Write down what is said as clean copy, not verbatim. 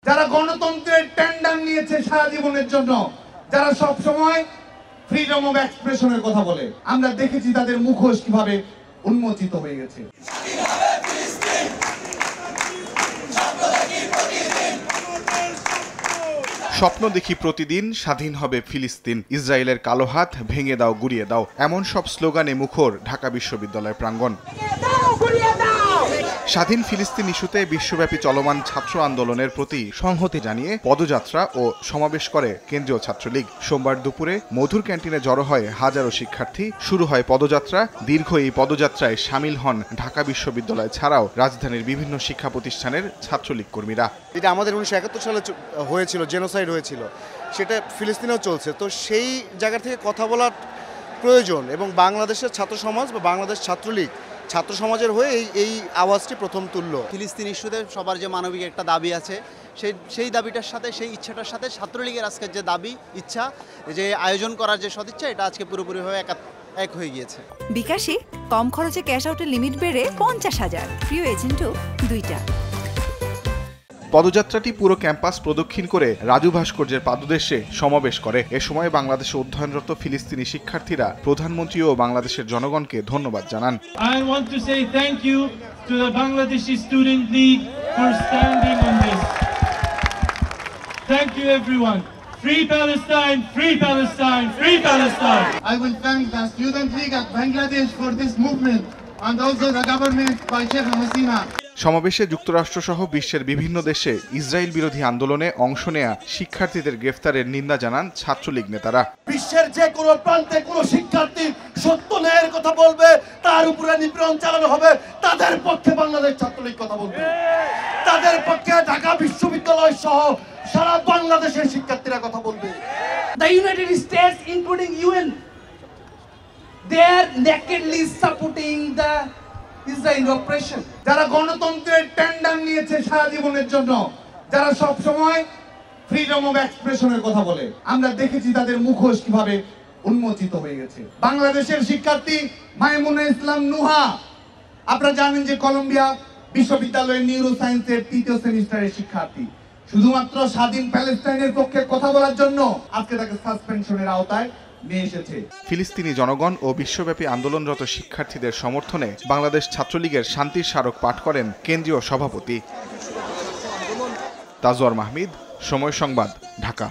যারা গণতন্ত্রের টেন্ডার নিয়েছে সারা জীবনের জন্য, যারা সব সময় ফ্রিডম অফ এক্সপ্রেশনের কথা বলে, আমরা দেখেছি তাদের মুখোশ কিভাবে উন্মোচিত হয়ে গেছে। স্বপ্ন দেখি প্রতিদিন স্বাধীন হবে ফিলিস্তিন, ইসরায়েলের কালো হাত ভেঙে দাও গুড়িয়ে দাও, এমন সব স্লোগানে মুখর ঢাকা বিশ্ববিদ্যালয় প্রাঙ্গণ। স্বাধীন ফিলিস্তিন ইস্যুতে বিশ্বব্যাপী চলমান ছাত্র আন্দোলনের প্রতি সংহতি জানিয়ে পদযাত্রা ও সমাবেশ করে কেন্দ্রীয় ছাত্রলীগ। সোমবার দুপুরে মধুর ক্যান্টিনে জড়ো হয় হাজারো শিক্ষার্থী, শুরু হয় পদযাত্রা। দীর্ঘ এই পদযাত্রায় সামিল হন ঢাকা বিশ্ববিদ্যালয় ছাড়াও রাজধানীর বিভিন্ন শিক্ষা প্রতিষ্ঠানের ছাত্রলীগ কর্মীরা। এটা আমাদের 1971 সালে হয়েছিল, জেনোসাইড হয়েছিল, সেটা ফিলিস্তিনেও চলছে। তো সেই জায়গা থেকে কথা বলার প্রয়োজন, এবং বাংলাদেশের ছাত্র সমাজ বা বাংলাদেশ ছাত্রলীগ ছাত্র সমাজের হয়ে এই আওয়াজটি প্রথম তুলল। ফিলিস্তিন ইস্যুতে সবার যে মানবিক একটা দাবি আছে, সেই দাবিটার সাথে, সেই ইচ্ছাটার সাথে ছাত্রলীগের আজকের যে দাবি ইচ্ছা, যে আয়োজন করার যে সদিচ্ছা, এটা আজকে পুরোপুরিভাবে এক হয়ে গিয়েছে। বিকাশে কম খরচে ক্যাশ আউটের লিমিট বেড়ে 50,000, প্রিয় এজেন্টও 2টা। পদযাত্রাটি পুরো ক্যাম্পাস প্রদক্ষিণ করে রাজু ভাস্কর্যের পাদদেশে সমাবেশ করে। এ সময় বাংলাদেশে অধ্যয়নরত ফিলিস্তিনি শিক্ষার্থীরা প্রধানমন্ত্রী ও বাংলাদেশের জনগণকে ধন্যবাদ জানান। I want to say thank you to the Bangladeshi Student League for standing on this. Thank you everyone. Free Palestine, free Palestine, free Palestine. I will thank the Student League of Bangladesh for this movement and also the government by Sheikh Hasina. সমাবেশে যুক্তরাষ্ট্রসহ বিশ্বের বিভিন্ন দেশে Israel বিরোধী আন্দোলনে অংশ নেয়া শিক্ষার্থীদের গ্রেফতারের নিন্দা জানান ছাত্রলীগ নেতারা। বিশ্বের যে কোনো প্রান্তে কোনো শিক্ষার্থী সত্য ন্যায়ের কথা বলবে, তার উপরে নিপীড়ন চালানো হবে, তাদের পক্ষে বাংলাদেশ ছাত্রলীগ কথা বলবে, তাদের পক্ষে ঢাকা বিশ্ববিদ্যালয় সহ সারা বাংলাদেশের শিক্ষার্থীরা কথা বলবে। The United States, including UN, they are nakedly supporting the Israeli oppression. যারা গণতন্ত্রের টেন্ডার নিয়েছে সারা জীবনের জন্য, যারা সব সময় ফ্রিডম অফ এক্সপ্রেশনের কথা বলে, আমরা দেখেছি তাদের মুখোশ কিভাবে উন্মোচিত হয়ে গেছে। বাংলাদেশের শিক্ষার্থী মাইমুনা ইসলাম নুহা, আপনারা জানেন যে কলম্বিয়া বিশ্ববিদ্যালয়ের নিউরো সায়েন্সের 3য় সেমিস্টারের শিক্ষার্থী, শুধুমাত্র স্বাধীন প্যালেস্টাইনের পক্ষে কথা বলার জন্য আজকে তাকে সাসপেনশনের আওতায় নিয়ে এসেছে। ফিলিস্তিনি জনগণ ও বিশ্বব্যাপী আন্দোলনরত শিক্ষার্থীদের সমর্থনে বাংলাদেশ ছাত্রলীগের শান্তির স্মারক পাঠ করেন কেন্দ্রীয় সভাপতি। তাজওয়ার মাহমিদ, সময় সংবাদ, ঢাকা।